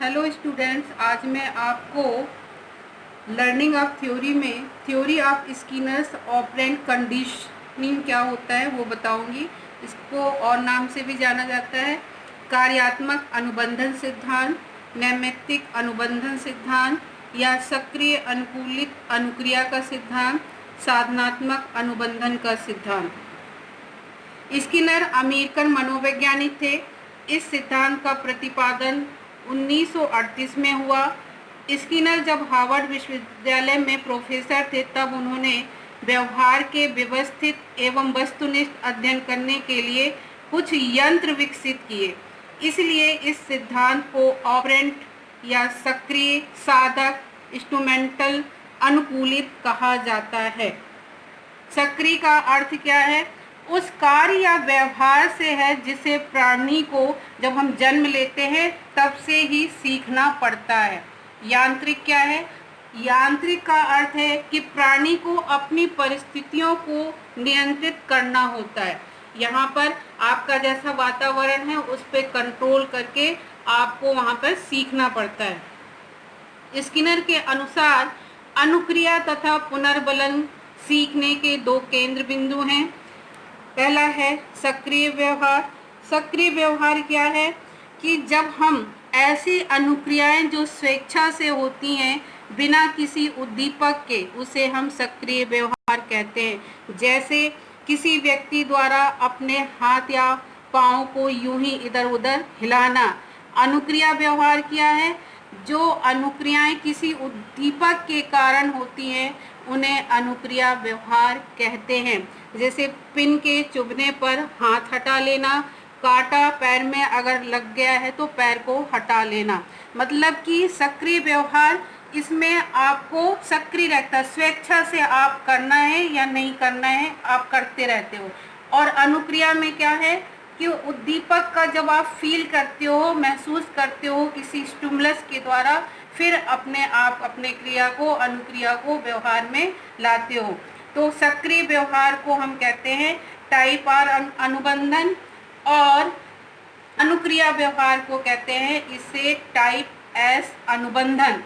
Hello students, आज मैं आपको लर्निंग ऑफ थ्योरी में theory of Skinner's operant conditioning क्या होता है वो बताऊंगी। इसको और नाम से भी जाना जाता है कार्यात्मक अनुबंधन सिद्धांत, नैमित्तिक अनुबंधन सिद्धांत या सक्रिय अनुकूलित अनुक्रिया का सिद्धांत, साधनात्मक अनुबंधन का सिद्धांत। स्किनर अमेरिकन मनोवैज्ञानिक थे। इस सिद्धांत का प्रतिपादन 1938 में हुआ। स्किनर जब हार्वर्ड विश्वविद्यालय में प्रोफेसर थे तब उन्होंने व्यवहार के व्यवस्थित एवं वस्तुनिष्ठ अध्ययन करने के लिए कुछ यंत्र विकसित किए। इसलिए इस सिद्धांत को ऑपरेंट या सक्रिय, साधक, इंस्ट्रूमेंटल, अनुकूलित कहा जाता है। सक्रिय का अर्थ क्या है? उस कार्य या व्यवहार से है जिसे प्राणी को जब हम जन्म लेते हैं तब से ही सीखना पड़ता है। यांत्रिक क्या है? यांत्रिक का अर्थ है कि प्राणी को अपनी परिस्थितियों को नियंत्रित करना होता है। यहाँ पर आपका जैसा वातावरण है उस पर कंट्रोल करके आपको वहाँ पर सीखना पड़ता है। स्किनर के अनुसार अनुक्रिया तथा पुनर्बलन सीखने के दो केंद्र बिंदु हैं। पहला है सक्रिय व्यवहार। सक्रिय व्यवहार क्या है कि जब हम ऐसी अनुक्रियाएं जो स्वेच्छा से होती हैं बिना किसी उद्दीपक के, उसे हम सक्रिय व्यवहार कहते हैं। जैसे किसी व्यक्ति द्वारा अपने हाथ या पाँव को यूं ही इधर उधर हिलाना। अनुक्रिया व्यवहार क्या है? जो अनुक्रियाएं किसी उद्दीपक के कारण होती हैं उन्हें अनुक्रिया व्यवहार कहते हैं। जैसे पिन के चुभने पर हाथ हटा लेना, कांटा पैर में अगर लग गया है तो पैर को हटा लेना। मतलब कि सक्रिय व्यवहार इसमें आपको सक्रिय रहता है, स्वेच्छा से आप करना है या नहीं करना है आप करते रहते हो। और अनुक्रिया में क्या है कि उद्दीपक का जब आप फील करते हो, महसूस करते हो किसी स्टिमुलस के द्वारा, फिर अपने आप अपने क्रिया को, अनुक्रिया को व्यवहार में लाते हो। तो सक्रिय व्यवहार को हम कहते हैं टाइप आर अनुबंधन और अनुक्रिया व्यवहार को कहते हैं इसे टाइप एस अनुबंधन।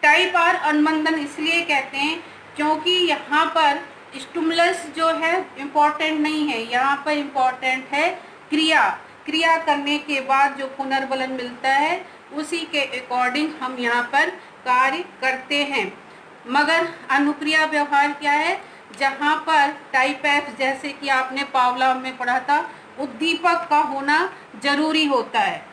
टाइप आर अनुबंधन इसलिए कहते हैं क्योंकि यहाँ पर स्टिमुलस जो है इम्पोर्टेंट नहीं है, यहाँ पर इम्पोर्टेंट है क्रिया। क्रिया करने के बाद जो पुनर्बलन मिलता है उसी के अकॉर्डिंग हम यहाँ पर कार्य करते हैं। मगर अनुक्रिया व्यवहार क्या है? जहाँ पर टाइप एफ, जैसे कि आपने पावलोव में पढ़ा था, उद्दीपक का होना जरूरी होता है।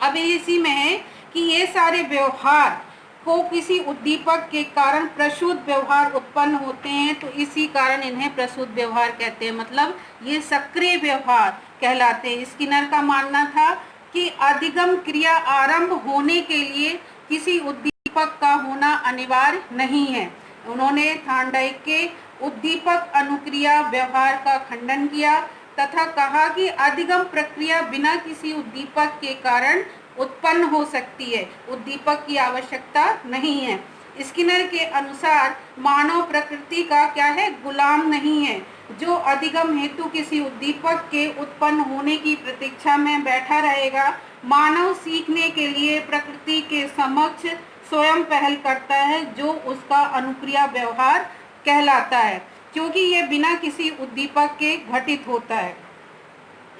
अब इसी में है कि ये सारे व्यवहार को किसी उद्दीपक के कारण प्रसूत व्यवहार उत्पन्न होते हैं, तो इसी कारण इन्हें प्रसूत व्यवहार कहते हैं। मतलब ये सक्रिय व्यवहार कहलाते हैं। स्किनर का मानना था कि अधिगम क्रिया आरंभ होने के लिए किसी उद्दीपक का होना अनिवार्य नहीं है। उन्होंने थॉर्नडाइक के उद्दीपक अनुक्रिया व्यवहार का खंडन किया तथा कहा कि अधिगम प्रक्रिया बिना किसी उद्दीपक के कारण उत्पन्न हो सकती है, उद्दीपक की आवश्यकता नहीं है। स्किनर के अनुसार मानव प्रकृति का क्या है? गुलाम नहीं है, जो अधिगम हेतु किसी उद्दीपक के उत्पन्न होने की प्रतीक्षा में बैठा रहेगा। मानव सीखने के लिए प्रकृति के समक्ष स्वयं पहल करता है, जो उसका अनुक्रिया व्यवहार कहलाता है, क्योंकि ये बिना किसी उद्दीपक के घटित होता है।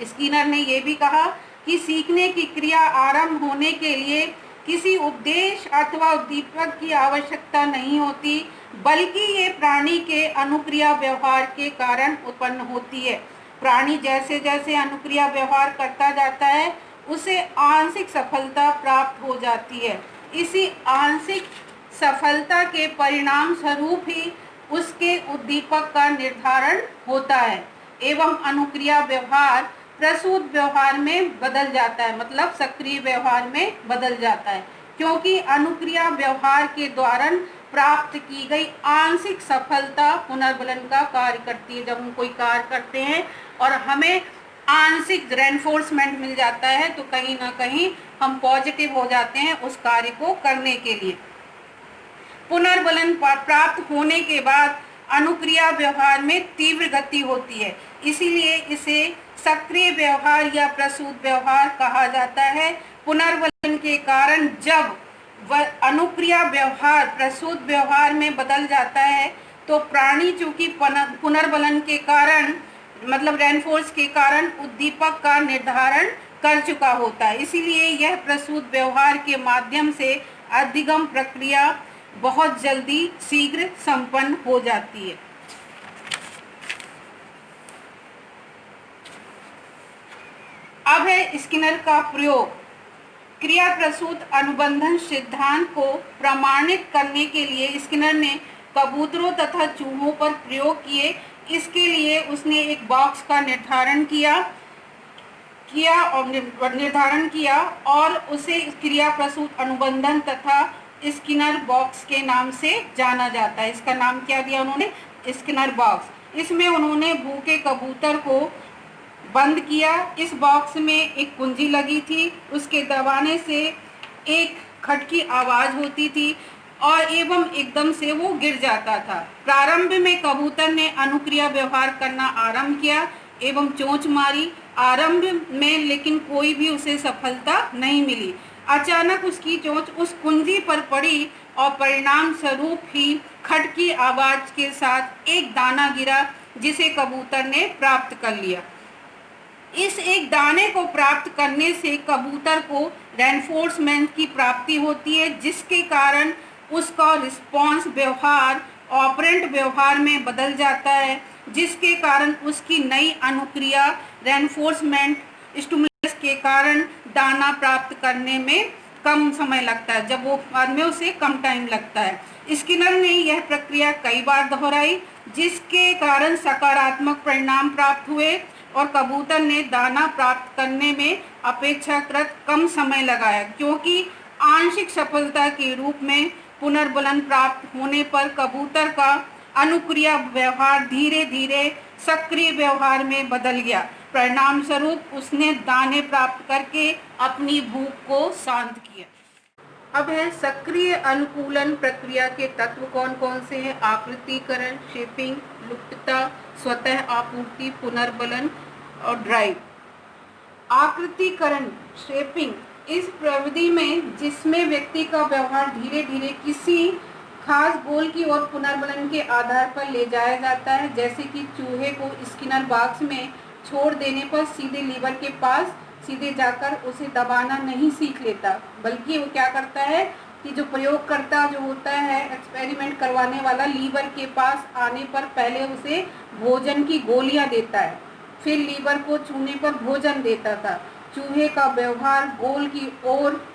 स्किनर ने यह भी कहा कि सीखने की क्रिया आरंभ होने के लिए किसी उद्देश्य अथवा उद्दीपक की आवश्यकता नहीं होती, बल्कि ये प्राणी के अनुक्रिया व्यवहार के कारण उत्पन्न होती है। प्राणी जैसे जैसे अनुक्रिया व्यवहार करता जाता है उसे आंशिक सफलता प्राप्त हो जाती है। इसी आंशिक सफलता के परिणाम स्वरूप ही उसके उद्दीपक का निर्धारण होता है एवं अनुक्रिया व्यवहार प्रसूत व्यवहार में बदल जाता है, मतलब सक्रिय व्यवहार में बदल जाता है, क्योंकि अनुक्रिया व्यवहार के द्वारा प्राप्त की गई आंशिक सफलता पुनर्बलन का कार्य करती है। जब हम कोई कार्य करते हैं और हमें आंशिक रेनफोर्समेंट मिल जाता है तो कहीं ना कहीं हम पॉजिटिव हो जाते हैं उस कार्य को करने के लिए। पुनर्बलन प्राप्त होने के बाद अनुक्रिया व्यवहार में तीव्र गति होती है, इसीलिए इसे सक्रिय व्यवहार या प्रसूत व्यवहार कहा जाता है। पुनर्बलन के कारण जब वह अनुक्रिया व्यवहार प्रसूत व्यवहार में बदल जाता है तो प्राणी चूंकि पुनर्बलन के कारण मतलब रेनफोर्स के कारण उद्दीपक का निर्धारण कर चुका होता है, इसीलिए यह प्रसूत व्यवहार के माध्यम से अधिगम प्रक्रिया बहुत जल्दी शीघ्र संपन्न हो जाती है। अब है स्किनर का प्रयोग। क्रिया प्रसूत अनुबंधन सिद्धांत को प्रमाणित करने के लिए स्किनर ने कबूतरों तथा चूहों पर प्रयोग किए। इसके लिए उसने एक बॉक्स का निर्धारण किया और उसे क्रिया प्रसूत अनुबंधन तथा स्किनर बॉक्स के नाम से जाना जाता है। इसका नाम क्या दिया उन्होंने? Skinner box. इसमें उन्होंने भूखे कबूतर को बंद किया। इस बॉक्स में एक कुंजी लगी थी, उसके दबाने से एक खट की आवाज़ होती थी और एवं एकदम से वो गिर जाता था। प्रारंभ में कबूतर ने अनुक्रिया व्यवहार करना आरंभ किया एवं चोंच मारी आरंभ में, लेकिन कोई भी उसे सफलता नहीं मिली। अचानक उसकी चोंच उस कुंजी पर पड़ी और परिणाम स्वरूप ही खट की आवाज़ के साथ एक दाना गिरा जिसे कबूतर ने प्राप्त कर लिया। इस एक दाने को प्राप्त करने से कबूतर को रेनफोर्समेंट की प्राप्ति होती है, जिसके कारण उसका रिस्पॉन्स व्यवहार ऑपरेंट व्यवहार में बदल जाता है, जिसके कारण उसकी नई अनुक्रिया रेनफोर्समेंट स्टिमुलस के कारण दाना प्राप्त करने में कम समय लगता है, जब वो बाद में उसे कम टाइम लगता है। स्किनर ने यह प्रक्रिया कई बार दोहराई, जिसके कारण सकारात्मक परिणाम प्राप्त हुए और कबूतर ने दाना प्राप्त करने में अपेक्षाकृत कम समय लगाया, क्योंकि आंशिक सफलता के रूप में पुनर्बलन प्राप्त होने पर कबूतर का अनुक्रिया व्यवहार धीरे धीरे सक्रिय व्यवहार में बदल गया। परिणाम स्वरूप उसने दाने प्राप्त करके अपनी भूख को शांत किया। अब है सक्रिय अनुकूलन प्रक्रिया के तत्व कौन कौन से हैं? आकृतिकरण, शेपिंग, लुप्तता, स्वतः आपूर्ति, पुनर्बलन और ड्राइव। आकृतिकरण शेपिंग इस प्रविधि में जिसमें व्यक्ति का व्यवहार धीरे धीरे किसी खास गोल की ओर पुनर्बलन के आधार पर ले जाया जाता है। जैसे कि चूहे को स्किनर बॉक्स में छोड़ देने पर सीधे लीवर के पास सीधे जाकर उसे दबाना नहीं सीख लेता, बल्कि वो क्या करता है कि जो प्रयोगकर्ता जो होता है एक्सपेरिमेंट करवाने वाला, लीवर के पास आने पर पहले उसे भोजन की गोलियां देता है, फिर लीवर को छूने पर भोजन देता था। चूहे का व्यवहार गोल की ओर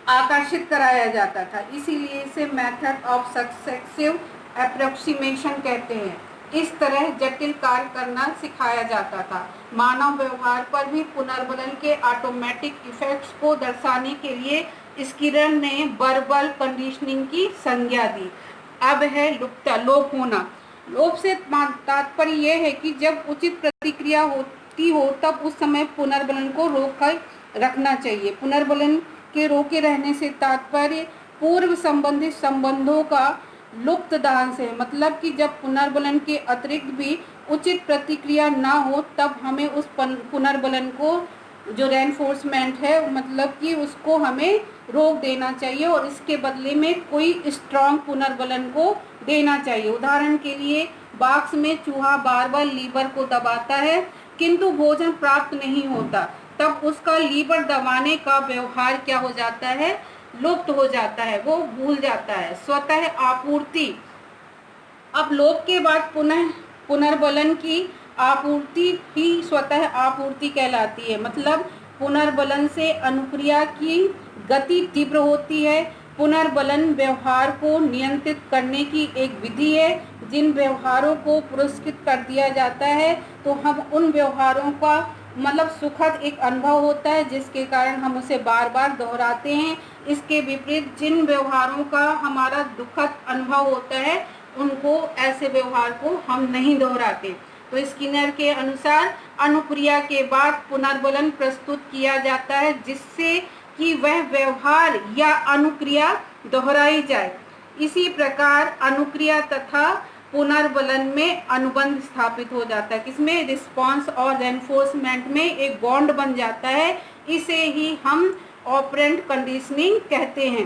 आकर्षित कराया जाता था, इसीलिए इसे मेथड ऑफ सक्सेसिव अप्रोक्सीमेशन कहते हैं। इस तरह जटिल कार्य करना सिखाया जाता था। मानव व्यवहार पर भी पुनर्बलन के ऑटोमेटिक इफेक्ट्स को दर्शाने के लिए स्किनर ने वर्बल कंडीशनिंग की संज्ञा दी। अब है लुप्तता, लोप होना। लोप से तात्पर्य यह है कि जब उचित प्रतिक्रिया होती हो तब उस समय पुनर्बलन को रोक कर रखना चाहिए। पुनर्बलन के रोके रहने से तात्पर्य पूर्व संबंधित संबंधों का लुप्त दान से, मतलब कि जब पुनर्बलन के अतिरिक्त भी उचित प्रतिक्रिया ना हो तब हमें उस पुनर्बलन को जो रेनफोर्समेंट है मतलब कि उसको हमें रोक देना चाहिए और इसके बदले में कोई स्ट्रॉन्ग पुनर्बलन को देना चाहिए। उदाहरण के लिए बॉक्स में चूहा बार बार लीवर को दबाता है किंतु भोजन प्राप्त नहीं होता, तब उसका लीवर दबाने का व्यवहार क्या हो जाता है? लुप्त हो जाता है, वो भूल जाता है। स्वतः आपूर्ति। अब लोप के बाद पुनर्बलन की आपूर्ति ही स्वतः आपूर्ति कहलाती है, मतलब पुनर्बलन से अनुक्रिया की गति तीव्र होती है। पुनर्बलन व्यवहार को नियंत्रित करने की एक विधि है। जिन व्यवहारों को पुरस्कृत कर दिया जाता है तो हम उन व्यवहारों का मतलब सुखद एक अनुभव होता है, जिसके कारण हम उसे बार बार दोहराते हैं। इसके विपरीत जिन व्यवहारों का हमारा दुखद अनुभव होता है उनको, ऐसे व्यवहार को हम नहीं दोहराते। तो स्किनर के अनुसार अनुक्रिया के बाद पुनर्बलन प्रस्तुत किया जाता है जिससे कि वह व्यवहार या अनुक्रिया दोहराई जाए। इसी प्रकार अनुक्रिया तथा पुनर्बलन में अनुबंध स्थापित हो जाता है। किसमें? रिस्पॉन्स और रेनफोर्समेंट में एक बॉन्ड बन जाता है इसे ही हम ऑपरेंट कंडीशनिंग कहते हैं।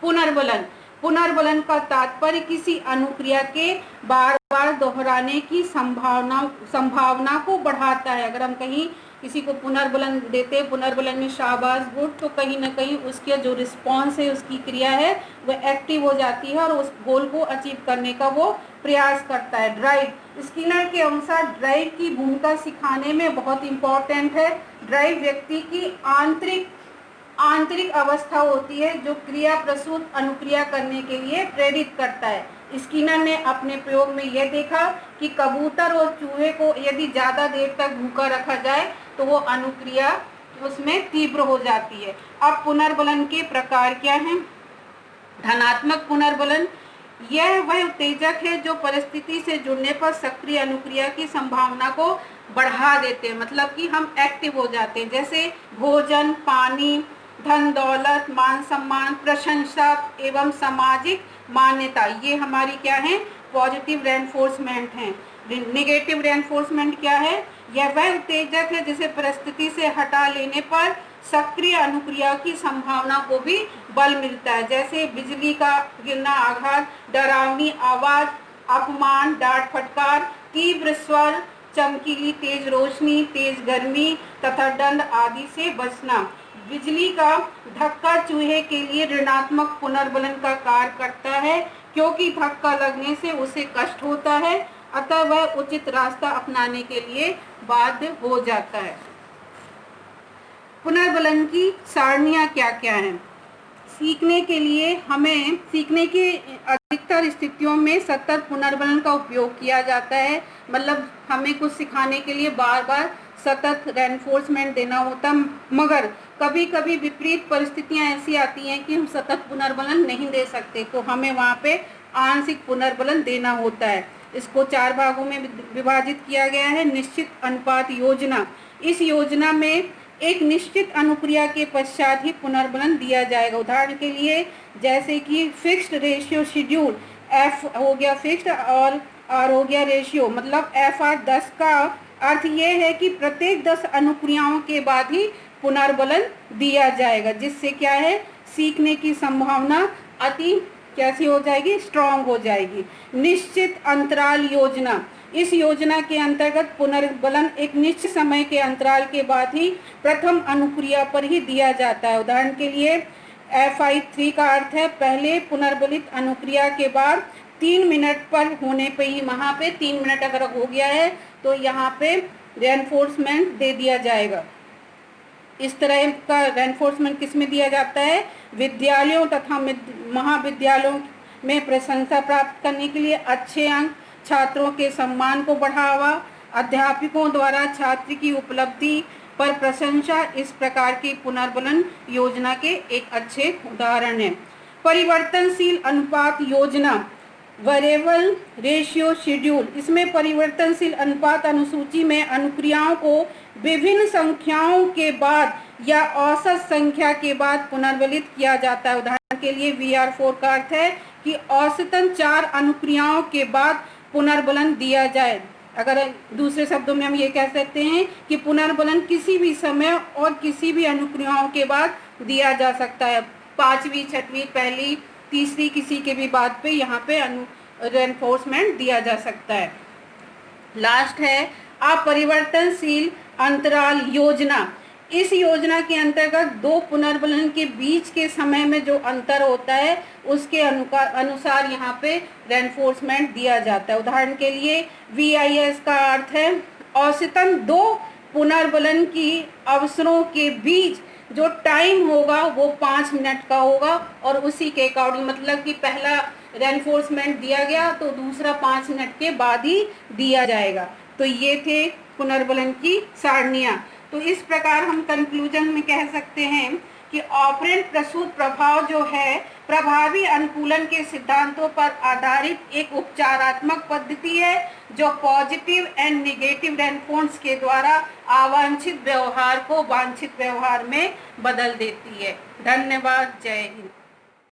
पुनर्बलन, पुनर्बलन का तात्पर्य किसी अनुक्रिया के बार बार दोहराने की संभावना को बढ़ाता है। अगर हम कहीं किसी को पुनर्बलन देते हैं, पुनर्बलन में शाबाश गुड, तो कहीं ना कहीं उसके जो रिस्पॉन्स है, उसकी क्रिया है, वह एक्टिव हो जाती है और उस गोल को अचीव करने का वो प्रयास करता है। ड्राइव, स्किनर के अनुसार ड्राइव की भूमिका सिखाने में बहुत इंपॉर्टेंट है। ड्राइव व्यक्ति की आंतरिक अवस्था होती है जो क्रिया प्रसूत अनुक्रिया करने के लिए प्रेरित करता है। स्किनर ने अपने प्रयोग में यह देखा कि कबूतर और चूहे को यदि ज़्यादा देर तक भूखा रखा जाए तो वो अनुक्रिया उसमें तीव्र हो जाती है। अब पुनर्बलन के प्रकार क्या हैं? धनात्मक पुनर्बलन, यह वह उत्तेजक है जो परिस्थिति से जुड़ने पर सक्रिय अनुक्रिया की संभावना को बढ़ा देते हैं, मतलब कि हम एक्टिव हो जाते हैं। जैसे भोजन, पानी, धन दौलत, मान सम्मान, प्रशंसा एवं सामाजिक मान्यता, ये हमारी क्या है? पॉजिटिव रेनफोर्समेंट है। नेगेटिव रेनफोर्समेंट क्या है? यह वह उत्तेजक है जिसे परिस्थिति से हटा लेने पर सक्रिय अनुक्रिया की संभावना को भी बल मिलता है। जैसे बिजली का गिरना, आघात, डरावनी आवाज, अपमान, डांट फटकार, तीव्र स्वर, चमकीली तेज रोशनी, तेज गर्मी तथा दंड आदि से बचना। बिजली का धक्का चूहे के लिए ऋणात्मक पुनर्बलन का कार्य करता है, क्योंकि धक्का लगने से उसे कष्ट होता है, अतः वह उचित रास्ता अपनाने के लिए बाध्य हो जाता है। पुनर्बलन की सारणियाँ क्या क्या हैं? सीखने की अधिकतर स्थितियों में सतत पुनर्बलन का उपयोग किया जाता है। मतलब हमें कुछ सिखाने के लिए बार बार सतत रेनफोर्समेंट देना होता, मगर कभी कभी विपरीत परिस्थितियां ऐसी आती हैं कि हम सतत पुनर्बलन नहीं दे सकते, तो हमें वहाँ पे आंशिक पुनर्बलन देना होता है। इसको 4 भागों में विभाजित किया गया है। निश्चित अनुपात योजना, इस योजना में एक निश्चित अनुक्रिया के पश्चात ही पुनर्बलन दिया जाएगा। उदाहरण के लिए जैसे कि फिक्स्ड रेशियो शेड्यूल, एफ हो गया फिक्स्ड और आर हो गया रेशियो, मतलब FR 10 का अर्थ ये है कि प्रत्येक 10 अनुक्रियाओं के बाद ही पुनर्बलन दिया जाएगा, जिससे क्या है? सीखने की संभावना अति कैसी हो जाएगी? स्ट्रांग हो जाएगी। निश्चित अंतराल योजना, इस योजना के अंतर्गत पुनर्बलन एक निश्चित समय के अंतराल के बाद ही प्रथम अनुक्रिया पर ही दिया जाता है। उदाहरण के लिए FI 3 का अर्थ है पहले पुनर्बलित अनुक्रिया के बाद 3 मिनट पर होने पे ही, वहाँ पे 3 मिनट अगर हो गया है तो यहाँ पे रेनफोर्समेंट दे दिया जाएगा। इस तरह का रेनफोर्समेंट किस में दिया जाता है? विद्यालयों तथा महाविद्यालयों में प्रशंसा प्राप्त करने के लिए, अच्छे अंक, छात्रों के सम्मान को बढ़ावा, अध्यापकों द्वारा छात्र की उपलब्धि पर प्रशंसा, इस प्रकार की पुनर्बलन योजना के एक अच्छे उदाहरण हैं। परिवर्तनशील अनुपात योजना, वेरिएबल रेशियो शेड्यूल, इसमें परिवर्तनशील अनुपात अनुसूची में अनुक्रियाओं को विभिन्न संख्याओं के बाद या औसत संख्या के बाद पुनर्बलित किया जाता है। उदाहरण के लिए VR4 का अर्थ है कि औसतन 4 अनुक्रियाओं के बाद पुनर्बलन दिया जाए। अगर दूसरे शब्दों में हम ये कह सकते हैं कि पुनर्बलन किसी भी समय और किसी भी अनुक्रियाओं के बाद दिया जा सकता है। 5वीं, 6वीं, पहली, तीसरी किसी के भी बाद पे यहाँ पे रेनफोर्समेंट दिया जा सकता है। लास्ट है अपरिवर्तनशील अंतराल योजना, इस योजना के अंतर्गत 2 पुनर्बलन के बीच के समय में जो अंतर होता है उसके अनुसार यहाँ पे रेनफोर्समेंट दिया जाता है। उदाहरण के लिए VIS का अर्थ है औसतन 2 पुनर्बलन की अवसरों के बीच जो टाइम होगा वो 5 मिनट का होगा, और उसी के अकॉर्डिंग, मतलब कि पहला रेनफोर्समेंट दिया गया तो दूसरा 5 मिनट के बाद ही दिया जाएगा। तो ये थे पुनर्बलन की सारणियाँ। तो इस प्रकार हम कंक्लूजन में कह सकते हैं कि ऑपरेंट प्रसूत प्रभाव जो है प्रभावी अनुकूलन के सिद्धांतों पर आधारित एक उपचारात्मक पद्धति है जो पॉजिटिव एंड नेगेटिव रेस्पॉन्स के द्वारा अवांछित व्यवहार को वांछित व्यवहार में बदल देती है। धन्यवाद। जय हिंद।